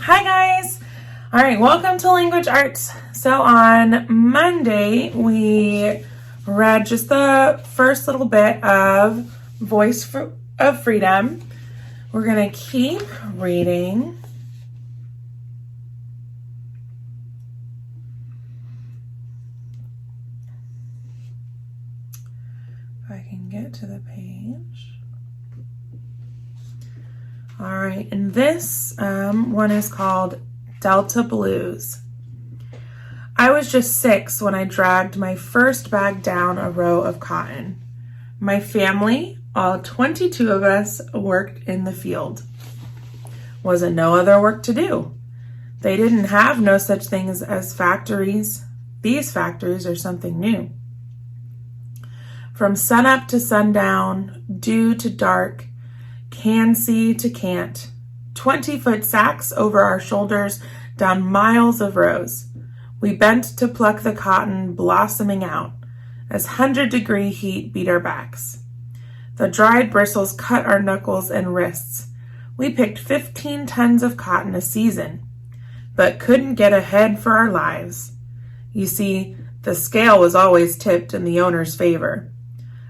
Hi guys! Alright, welcome to Language Arts. So on Monday, we read just the first little bit of Voice of Freedom. We're going to keep reading. If I can get to the page. All right, and this one is called Delta Blues. I was just 6 when I dragged my first bag down a row of cotton. My family, all 22 of us, worked in the field. Wasn't no other work to do. They didn't have no such things as factories. These factories are something new. From sunup to sundown, dew to dark, can see to can't, 20-foot sacks over our shoulders down miles of rows. We bent to pluck the cotton blossoming out as 100-degree heat beat our backs. The dried bristles cut our knuckles and wrists. We picked 15 tons of cotton a season, but couldn't get ahead for our lives. You see, the scale was always tipped in the owner's favor.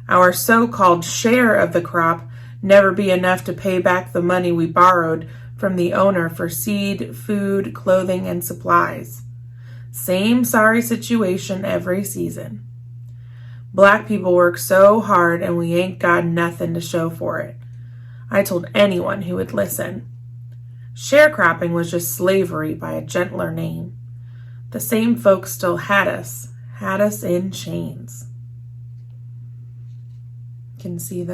Our so-called share of the crop never be enough to pay back the money we borrowed from the owner for seed, food, clothing, and supplies. Same sorry situation every season. Black people work so hard and we ain't got nothing to show for it. I told anyone who would listen. Sharecropping was just slavery by a gentler name. The same folks still had us in chains. You can see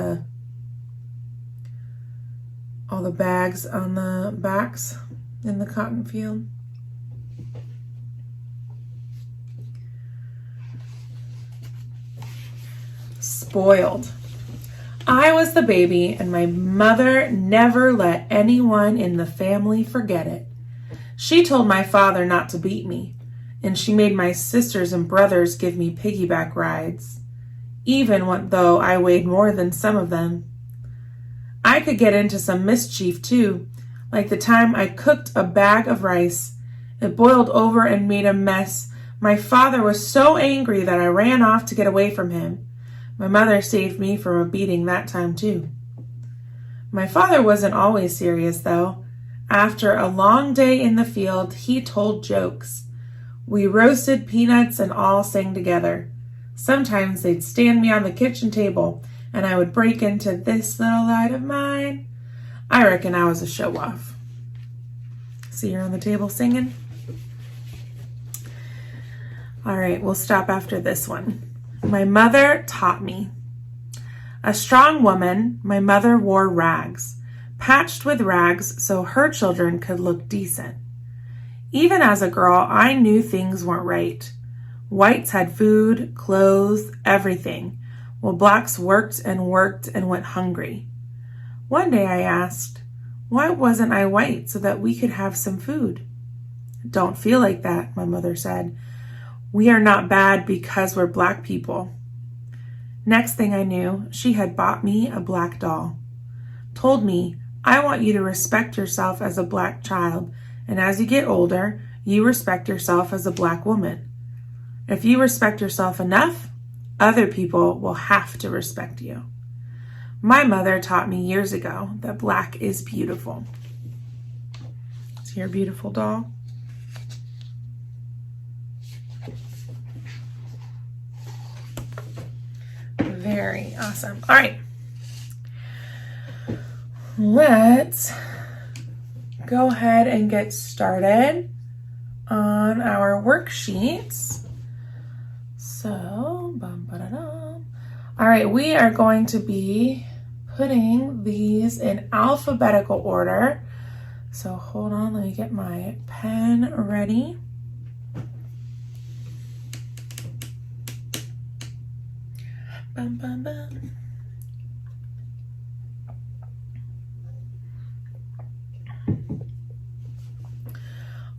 all the bags on the backs in the cotton field. Spoiled. I was the baby, and my mother never let anyone in the family forget it. She told my father not to beat me, and she made my sisters and brothers give me piggyback rides, even though I weighed more than some of them. I could get into some mischief too, like the time I cooked a bag of rice. It boiled over and made a mess. My father was so angry that I ran off to get away from him. My mother saved me from a beating that time too. My father wasn't always serious though. After a long day in the field, he told jokes. We roasted peanuts and all sang together. Sometimes they'd stand me on the kitchen table and I would break into this little light of mine. I reckon I was a show-off. See her on the table singing? All right, we'll stop after this one. My mother taught me. A strong woman, my mother wore rags, patched with rags so her children could look decent. Even as a girl, I knew things weren't right. Whites had food, clothes, everything, while blacks worked and went hungry. One day I asked, why wasn't I white so that we could have some food? Don't feel like that, my mother said. We are not bad because we're black people. Next thing I knew, she had bought me a black doll. Told me, I want you to respect yourself as a black child, and as you get older, you respect yourself as a black woman. If you respect yourself enough, other people will have to respect you. My mother taught me years ago that black is beautiful. See your beautiful doll? Very awesome. All right. Let's go ahead and get started on our worksheets. So, all right, we are going to be putting these in alphabetical order. So hold on, let me get my pen ready.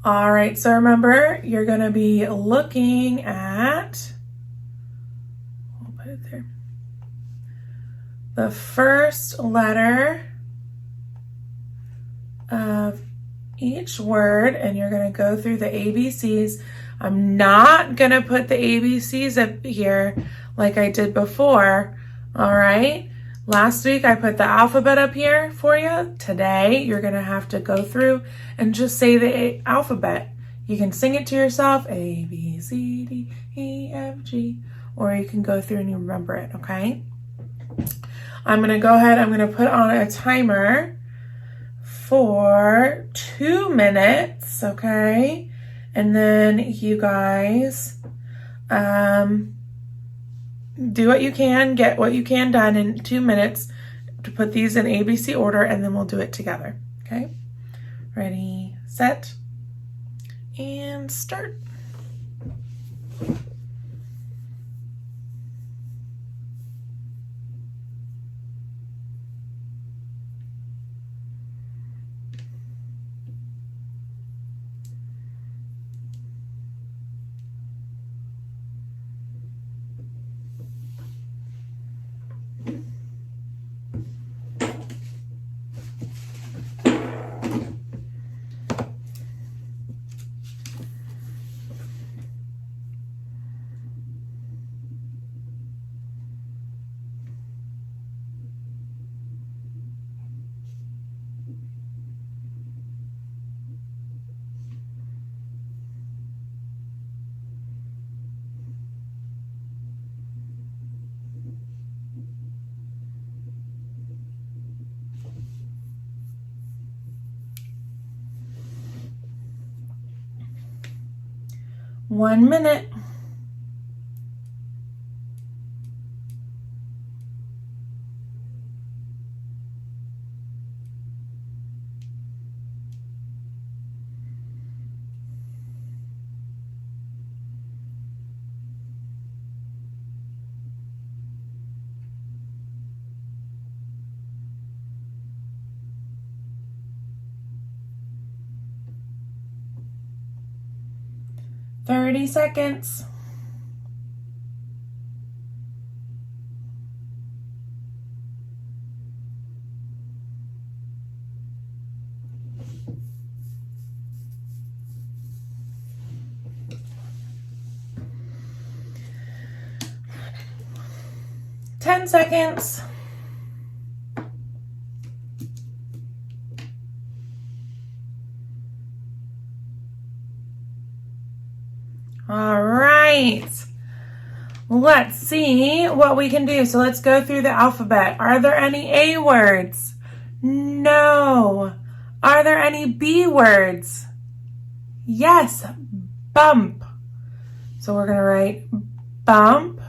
All right, so remember, you're going to be looking at, I'll put it there, the first letter of each word and you're going to go through the ABCs. I'm not going to put the ABCs up here like I did before, all right? Last week I put the alphabet up here for you. Today you're going to have to go through and just say the alphabet. You can sing it to yourself, A, B, C, D, E, F, G, or you can go through and you remember it, okay? I'm going to go ahead, I'm going to put on a timer for 2 minutes, okay? And then you guys do what you can, get what you can done in 2 minutes to put these in ABC order, and then we'll do it together, okay? Ready, set, and start. One minute. Thirty seconds. Ten seconds. All right, let's see what we can do. So let's go through the alphabet. Are there any A words? No. Are there any B words? Yes, bump. So we're going to write bump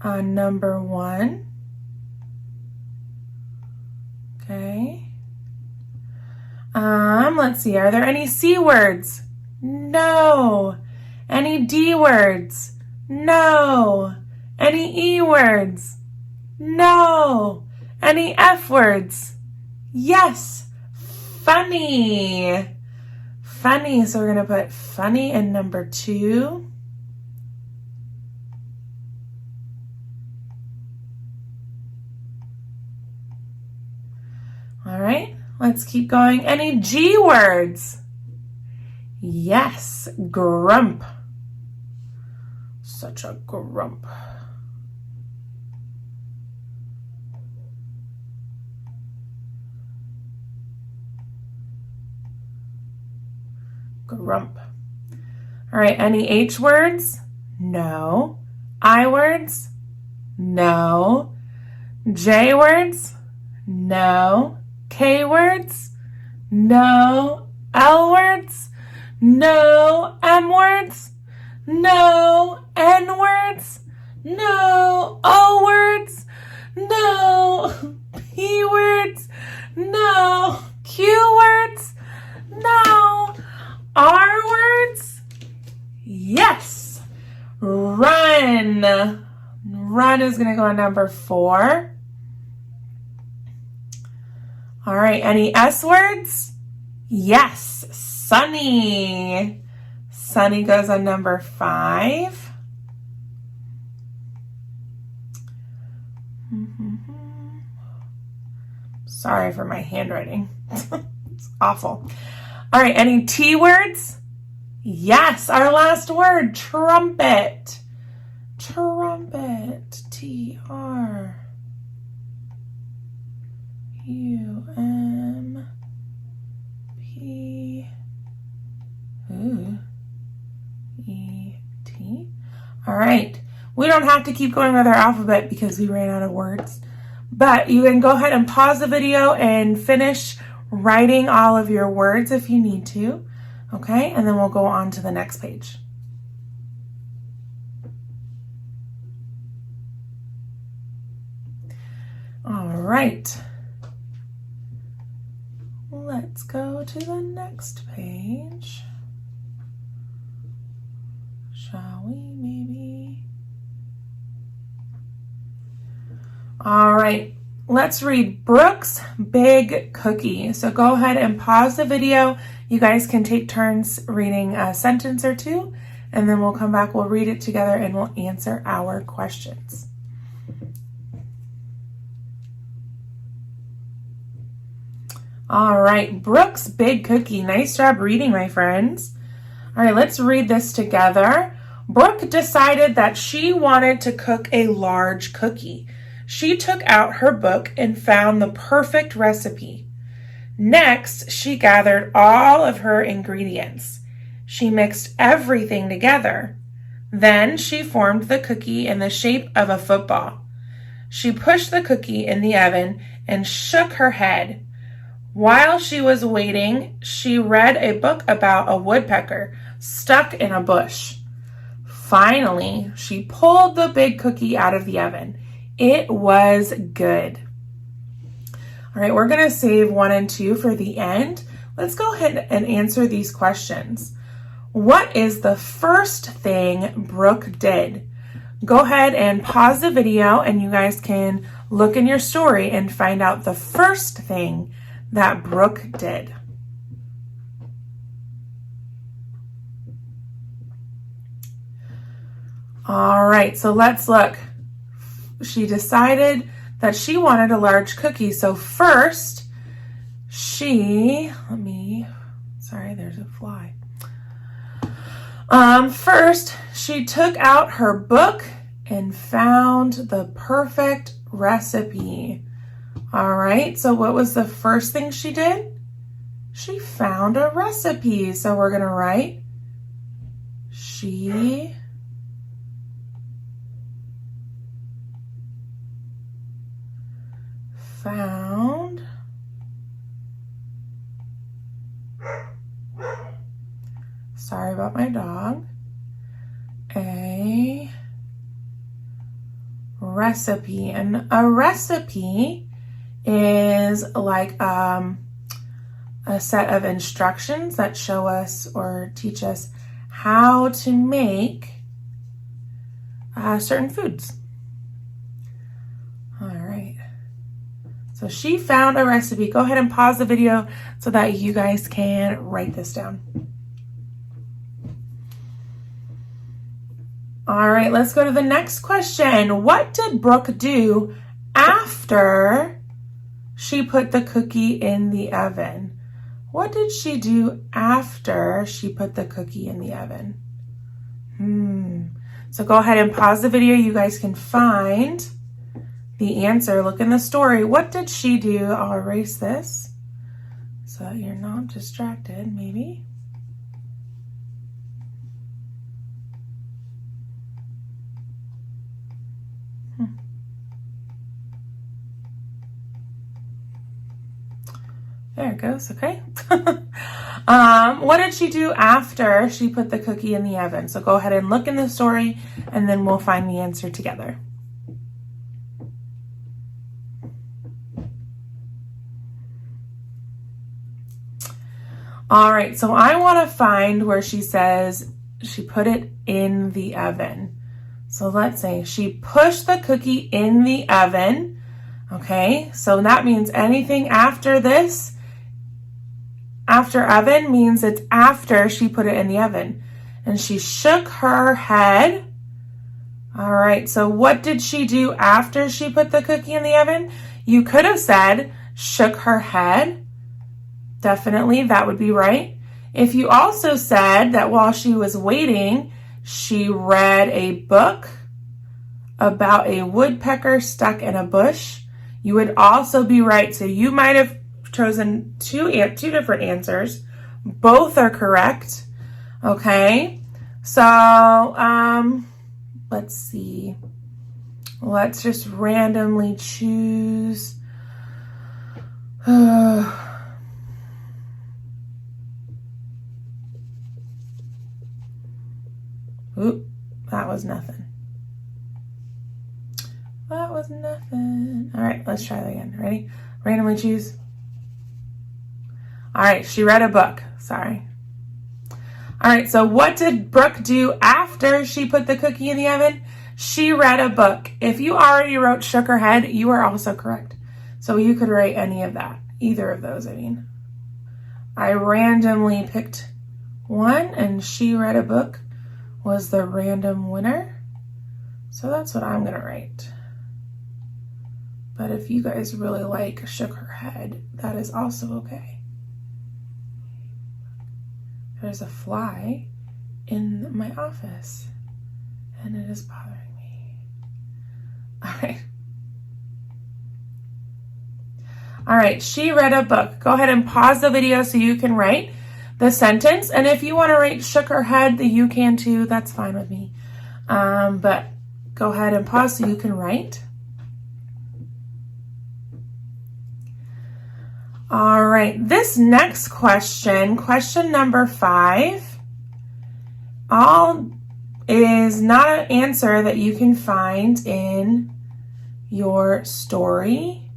on number 1. Okay. Let's see. Are there any C words? No. Any D words? No. Any E words? No. Any F words? Yes. Funny. Funny. So we're going to put funny in number 2. All right. Let's keep going. Any G words? Yes, grump. Such a grump. Grump. All right, any H words? No. I words? No. J words? No. K words? No. L words? No. M words? No. N words? No. O words? No. P words? No. Q words? No. R words? Yes. Run. Run is going to go on number 4. All right, any S words? Yes, sunny. Sunny goes on number 5. Sorry for my handwriting. It's awful. All right, any T words? Yes, our last word, trumpet. Trumpet, T-R-U-M-P-E-T. All right, we don't have to keep going with our alphabet because we ran out of words, but you can go ahead and pause the video and finish writing all of your words if you need to, okay? And then we'll go on to the next page. All right. Let's go to the next page. Shall we, maybe? All right. Let's read Brooke's Big Cookie. So go ahead and pause the video. You guys can take turns reading a sentence or two, and then we'll come back, we'll read it together, and we'll answer our questions. All right, Brooke's Big Cookie. Nice job reading, my friends. All right, let's read this together. Brooke decided that she wanted to cook a large cookie. She took out her book and found the perfect recipe. Next, she gathered all of her ingredients. She mixed everything together. Then she formed the cookie in the shape of a football. She pushed the cookie in the oven and shook her head. While she was waiting, she read a book about a woodpecker stuck in a bush. Finally, she pulled the big cookie out of the oven. It was good. All right, we're going to save 1 and 2 for the end. Let's go ahead and answer these questions. What is the first thing Brooke did? Go ahead and pause the video and you guys can look in your story and find out the first thing that Brooke did. All right, so let's look. She decided that she wanted a large cookie. So first, sorry, there's a fly. First, she took out her book and found the perfect recipe. All right, so what was the first thing she did? She found a recipe. So we're going to write, she found sorry about my dog, a recipe. And a recipe is like a set of instructions that show us or teach us how to make certain foods. All right. So she found a recipe. Go ahead and pause the video so that you guys can write this down. All right, let's go to the next question. What did Brooke do after she put the cookie in the oven? What did she do after she put the cookie in the oven? So go ahead and pause the video. You guys can find the answer. Look in the story. What did she do? I'll erase this so that you're not distracted, maybe. There it goes, okay. What did she do after she put the cookie in the oven? So go ahead and look in the story and then we'll find the answer together. All right, so I want to find where she says she put it in the oven. So let's say she pushed the cookie in the oven. Okay, so that means anything after this, after oven means it's after she put it in the oven. And she shook her head. All right, so what did she do after she put the cookie in the oven? You could have said shook her head, definitely that would be right. If you also said that while she was waiting, she read a book about a woodpecker stuck in a bush, you would also be right. So you might have chosen two different answers. Both are correct. Okay. So, let's see. Let's just randomly choose. Oop, that was nothing. That was nothing. All right, let's try that again. Ready? Randomly choose. All right, she read a book. Sorry. All right, so what did Brooke do after she put the cookie in the oven? She read a book. If you already wrote shook her head, you are also correct. So you could write any of that. Either of those, I mean. I randomly picked one, and she read a book was the random winner. So that's what I'm going to write. But if you guys really like shook her head, that is also okay. There's a fly in my office, and it is bothering me. All right. All right, she read a book. Go ahead and pause the video so you can write the sentence. And if you want to write shook her head, then you can too. That's fine with me. But go ahead and pause so you can write. All right, this next question, question number 5, is not an answer that you can find in your story.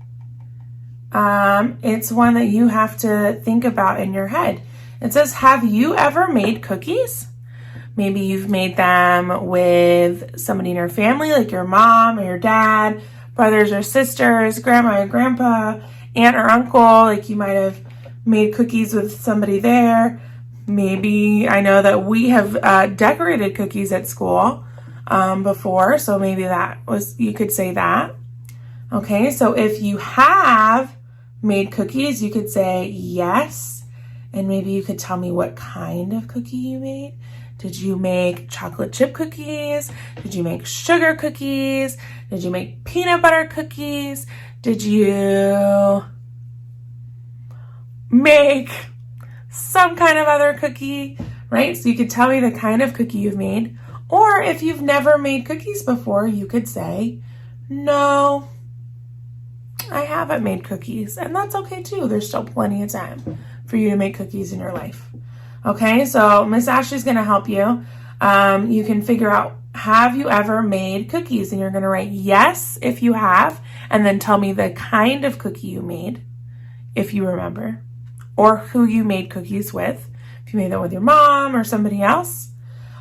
It's one that you have to think about in your head. It says, have you ever made cookies? Maybe you've made them with somebody in your family, like your mom or your dad, brothers or sisters, grandma or grandpa, aunt or uncle, like you might have made cookies with somebody there. Maybe, I know that we have decorated cookies at school before, so maybe you could say that. Okay, so if you have made cookies, you could say yes, and maybe you could tell me what kind of cookie you made. Did you make chocolate chip cookies? Did you make sugar cookies? Did you make peanut butter cookies? Did you make some kind of other cookie, right? So you could tell me the kind of cookie you've made. Or if you've never made cookies before, you could say, no, I haven't made cookies. And that's okay too. There's still plenty of time for you to make cookies in your life. Okay, so Miss Ashley's going to help you. You can figure out, have you ever made cookies? And you're going to write yes if you have, and then tell me the kind of cookie you made, if you remember, or who you made cookies with. If you made them with your mom or somebody else.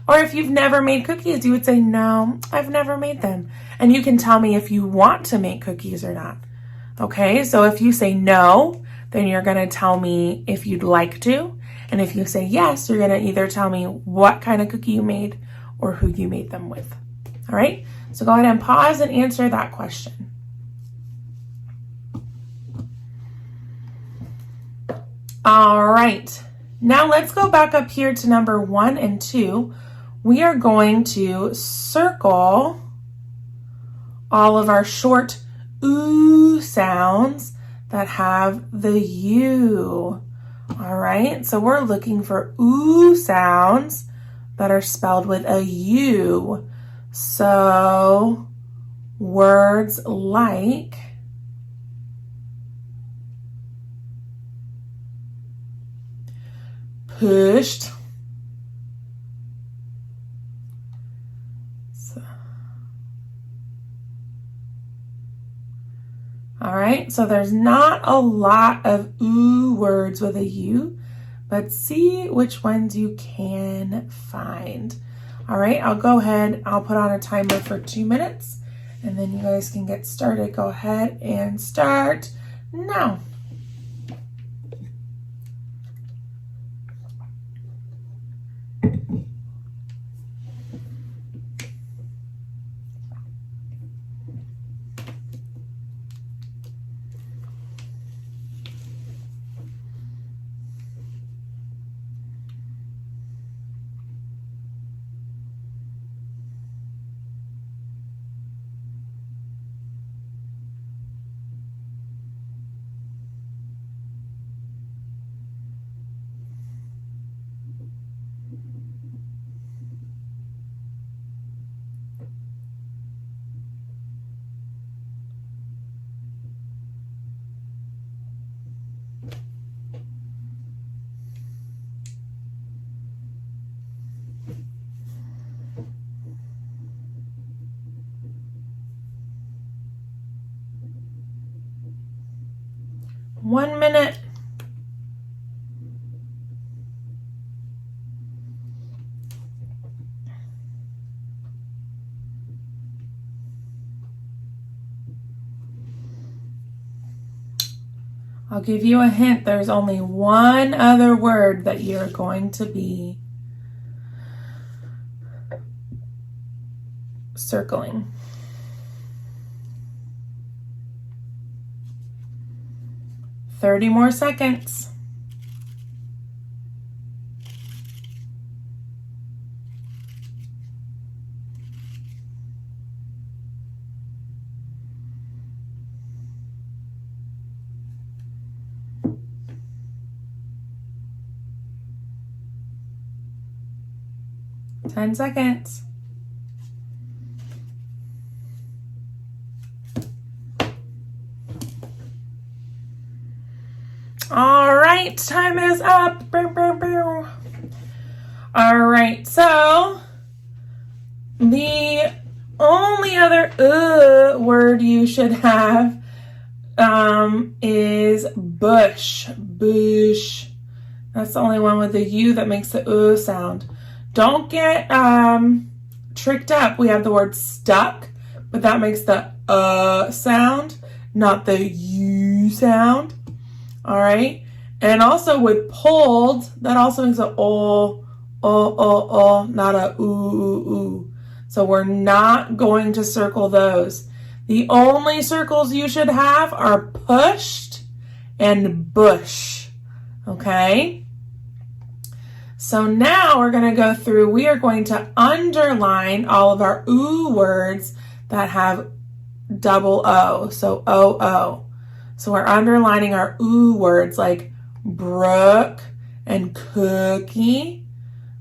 Or if you've never made cookies, you would say, no, I've never made them. And you can tell me if you want to make cookies or not. Okay, so if you say no, then you're going to tell me if you'd like to. And if you say yes, you're going to either tell me what kind of cookie you made or who you made them with. All right, so go ahead and pause and answer that question. All right, now let's go back up here to number 1 and 2. We are going to circle all of our short ooh sounds that have the U. All right, so we're looking for ooh sounds that are spelled with a U. So words like pushed, all right, so there's not a lot of ooh words with a U, but see which ones you can find. All right, I'll go ahead, I'll put on a timer for 2 minutes, and then you guys can get started. Go ahead and start now. I'll give you a hint. There's only one other word that you're going to be circling. "30 more seconds." "10 seconds." All right, time is up. Bow, bow, bow. All right, so the only other word you should have is bush. Bush. That's the only one with the U that makes the sound. Don't get tricked up. We have the word stuck, but that makes the sound, not the U sound. All right. And also with pulled, that also makes a not a ooh. So we're not going to circle those. The only circles you should have are pushed and bush. Okay. So now we're going to go through, we are going to underline all of our ooh words that have double O. So O. So we're underlining our ooh words like brook and cookie.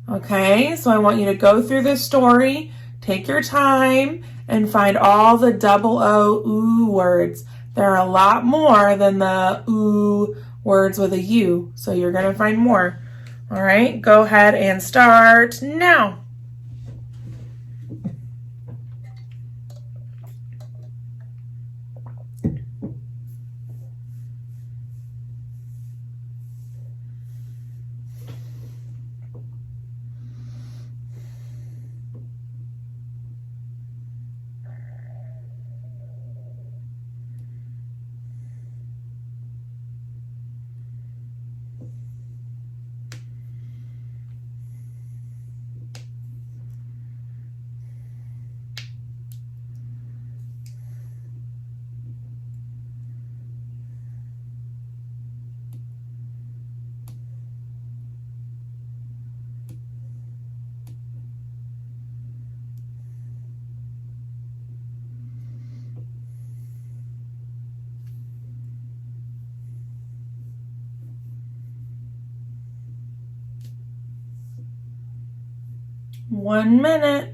Okay, so I want you to go through this story, take your time, and find all the double O ooh words. There are a lot more than the ooh words with a U, so you're going to find more. All right, go ahead and start now. One minute.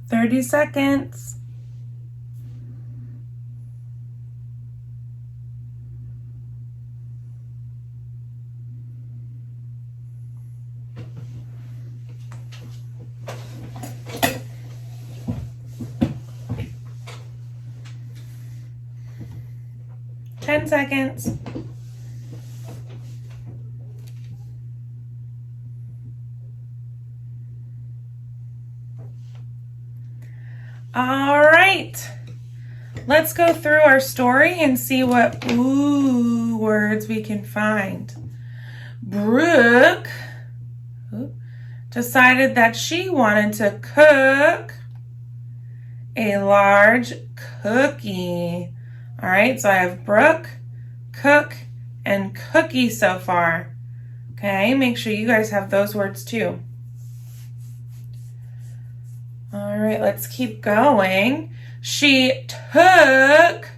Thirty seconds. Ten seconds. All right, let's go through our story and see what ooh words we can find. Brooke decided that she wanted to cook a large cookie. All right, so I have Brooke, cook, and cookie so far. Okay, make sure you guys have those words too. All right, let's keep going. She took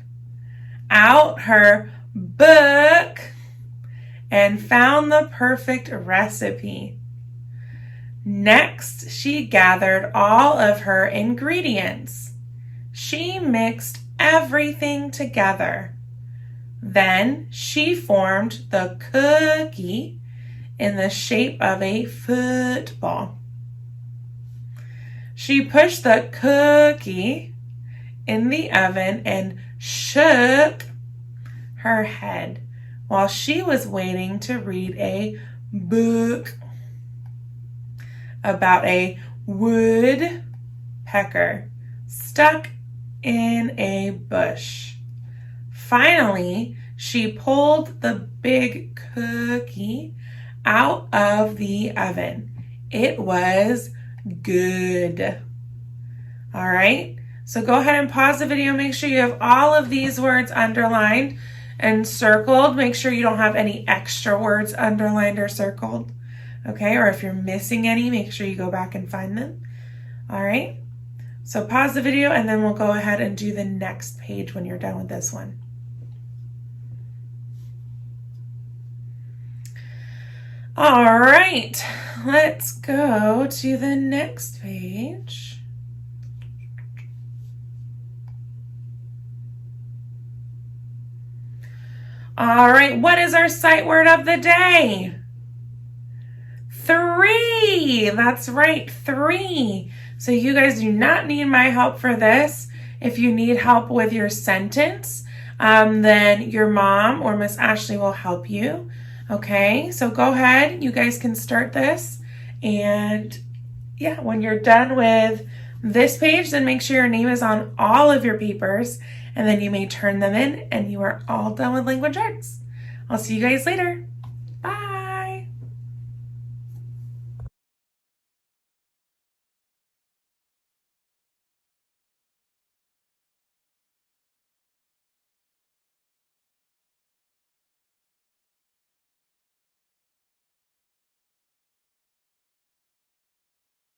out her book and found the perfect recipe. Next, she gathered all of her ingredients. She mixed everything together. Then she formed the cookie in the shape of a football. She pushed the cookie in the oven and shook her head while she was waiting to read a book about a woodpecker stuck in a bush. Finally, she pulled the big cookie out of the oven. It was good. All right, so go ahead and pause the video. Make sure you have all of these words underlined and circled. Make sure you don't have any extra words underlined or circled. Okay, or if you're missing any, make sure you go back and find them. All right, so pause the video and then we'll go ahead and do the next page when you're done with this one. All right, let's go to the next page. All right, what is our sight word of the day? 3. That's right, 3. So you guys do not need my help for this. If you need help with your sentence, then your mom or Miss Ashley will help you. Okay, so go ahead. You guys can start this. And yeah, when you're done with this page, then make sure your name is on all of your papers. And then you may turn them in and you are all done with language arts. I'll see you guys later.